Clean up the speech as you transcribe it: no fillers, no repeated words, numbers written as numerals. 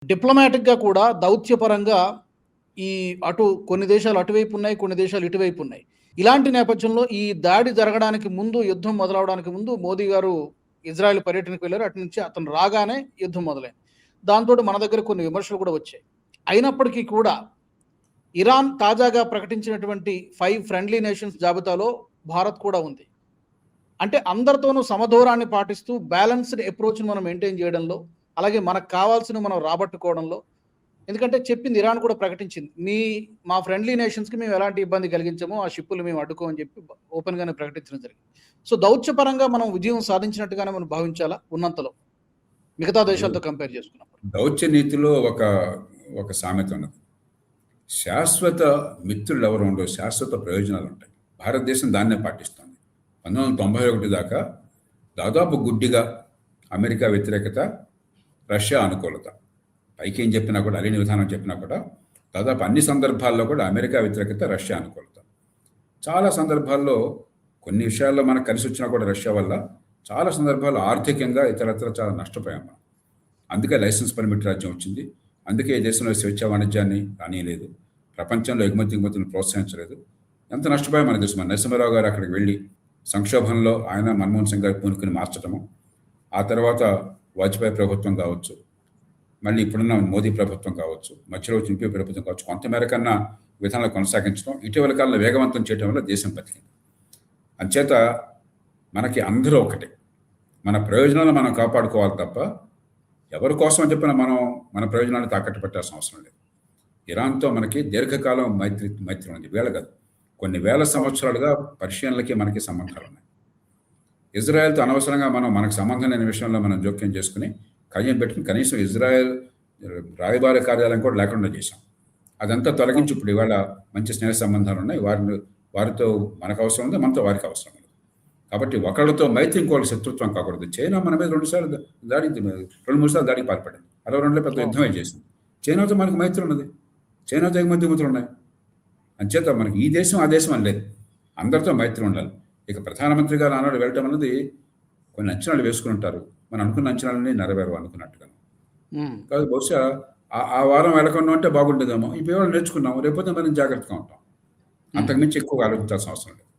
డిప్లొమాటిక్‌గా కూడా దౌత్యపరంగా ఈ కొన్ని దేశాలు అటువైపు ఉన్నాయి. కొన్ని దేశాలు ఇటువైపు ఉన్నాయి. ఇలాంటి నేపథ్యంలో ఈ దాడి జరగడానికి ముందు, యుద్ధం మొదలవ్వడానికి ముందు మోదీ గారు ఇజ్రాయెల్ పర్యటనకు వెళ్లారు. అటు నుంచి అతను రాగానే యుద్ధం మొదలైంది. దాంతోటి మన దగ్గర కొన్ని విమర్శలు కూడా వచ్చాయి. అయినప్పటికీ కూడా ఇరాన్ తాజాగా ప్రకటించినటువంటి 5 ఫ్రెండ్లీ నేషన్స్ జాబితాలో భారత్ కూడా ఉంది. అంటే అందరితోనూ సమదూరాన్ని పాటిస్తూ బ్యాలెన్స్డ్ అప్రోచ్‌ని మనం మెయింటైన్ చేయడంలో, అలాగే మనకు కావాల్సినవి మనం రాబట్టుకోవడంలో, ఎందుకంటే చెప్పింది ఇరాన్ కూడా ప్రకటించింది. మా ఫ్రెండ్లీ నేషన్స్‌కి మేము ఎలాంటి ఇబ్బంది కలిగించము. ఆ షిప్పులు మేము అడ్డుకోమని చెప్పి ఓపెన్‌గానే ప్రకటించడం జరిగింది. సో, దౌత్యపరంగా మనం విజయం సాధించినట్టుగానే మనం భావించాలా ఉన్నంతలో? మిగతా దేశాలతో కంపేర్ చేసుకున్నప్పుడు. దౌత్య నీతిలో ఒక సామెత ఉన్నది. శాశ్వత మిత్రులు ఎవరు ఉండవు, శాశ్వత ప్రయోజనాలు ఉంటాయి. భారతదేశం దాన్నే పాటిస్తుంది. 1991 దాకా దాదాపు గుడ్డిగా అమెరికా వ్యతిరేకత, రష్యా అనుకూలత. పైకి ఏం చెప్పినా కూడా, అలీని విధానం చెప్పినా కూడా దాదాపు అన్ని సందర్భాల్లో కూడా అమెరికా వ్యతిరేకత, రష్యా అనుకూలత. చాలా సందర్భాల్లో కొన్ని విషయాల్లో మనకు కలిసి వచ్చినా కూడా రష్యా వల్ల చాలా సందర్భాల్లో ఆర్థికంగా ఇతరత్ర చాలా నష్టపోయాం మనం. అందుకే లైసెన్స్ పర్మిట్ రాజ్యం వచ్చింది. అందుకే ఈ దేశంలో స్వేచ్ఛా వాణిజ్యాన్ని రానియలేదు. ప్రపంచంలో ఎగుమతులను ప్రోత్సహించలేదు. ఎంత నష్టపోయా మనకు తెలుసు. మన నరసింహారావు గారు అక్కడికి వెళ్ళి సంక్షోభంలో ఆయన మన్మోహన్ సింగ్ గారు పూనుకుని మార్చడము, ఆ తర్వాత వాజ్పేయి ప్రభుత్వం కావచ్చు, మళ్ళీ ఇప్పుడున్న మోదీ ప్రభుత్వం కావచ్చు, మధ్యలో వచ్చిన యూపీ ప్రభుత్వం కావచ్చు, కొంతమేర కన్నా విధానాలు కొనసాగించడం, ఇటీవల కాలంలో వేగవంతం చేయడం వల్ల దేశం బతికింది. అంచేత మనకి అందరూ ఒకటే. మన ప్రయోజనాలు మనం కాపాడుకోవాలి తప్ప ఎవరి కోసం అని చెప్పినా మనం మన ప్రయోజనాన్ని తాకట్టు పెట్టాల్సిన అవసరం లేదు. ఇరాన్తో మనకి దీర్ఘకాలం మైత్రి ఉంది. వేళ కాదు, కొన్ని వేల సంవత్సరాలుగా పర్షియన్లకి మనకి సంబంధాలు ఉన్నాయి. ఇజ్రాయెల్తో అనవసరంగా మనకు సంబంధం లేని విషయంలో మనం జోక్యం చేసుకుని కయ్యం పెట్టుకుని కనీసం ఇజ్రాయెల్ రాయబార కార్యాలయం కూడా లేకుండా చేశాం. అదంతా తొలగించి ఇప్పుడు ఇవాళ మంచి స్నేహ సంబంధాలు ఉన్నాయి. వారితో మనకు అవసరం ఉంది, మనతో వారికి అవసరం ఉంది. కాబట్టి ఒకళ్ళతో మైత్రి ఇంకోళ్ళ శత్రుత్వం కాకూడదు. చైనా మన మీద 2 సార్లు 2-3 సార్లు దాడికి పాల్పడింది. 62లో పెద్ద యుద్ధమే చేసింది. చైనాతో మనకు మైత్రి ఉన్నది, చైనాతో ఎగుమతులు ఉన్నాయి. అంచేత మనకి ఈ దేశం ఆ దేశం అని లేదు, అందరితో మైత్రి ఉండాలి. ఇక ప్రధానమంత్రి గారు ఆనాడు వెళ్ళటం అన్నది కొన్ని అంచనాలు వేసుకుని ఉంటారు. మనం అనుకున్న అంచనాలని నెరవేరు అనుకున్నట్టుగా కాదు. బహుశా ఆ వారం వెళ్ళకుండా ఉంటే బాగుండేదేమో. ఇప్పుడు నేర్చుకున్నాము, రేపొద్దు మనం జాగ్రత్తగా ఉంటాం. అంతకుమించి ఎక్కువ ఆలోచించాల్సిన అవసరం లేదు.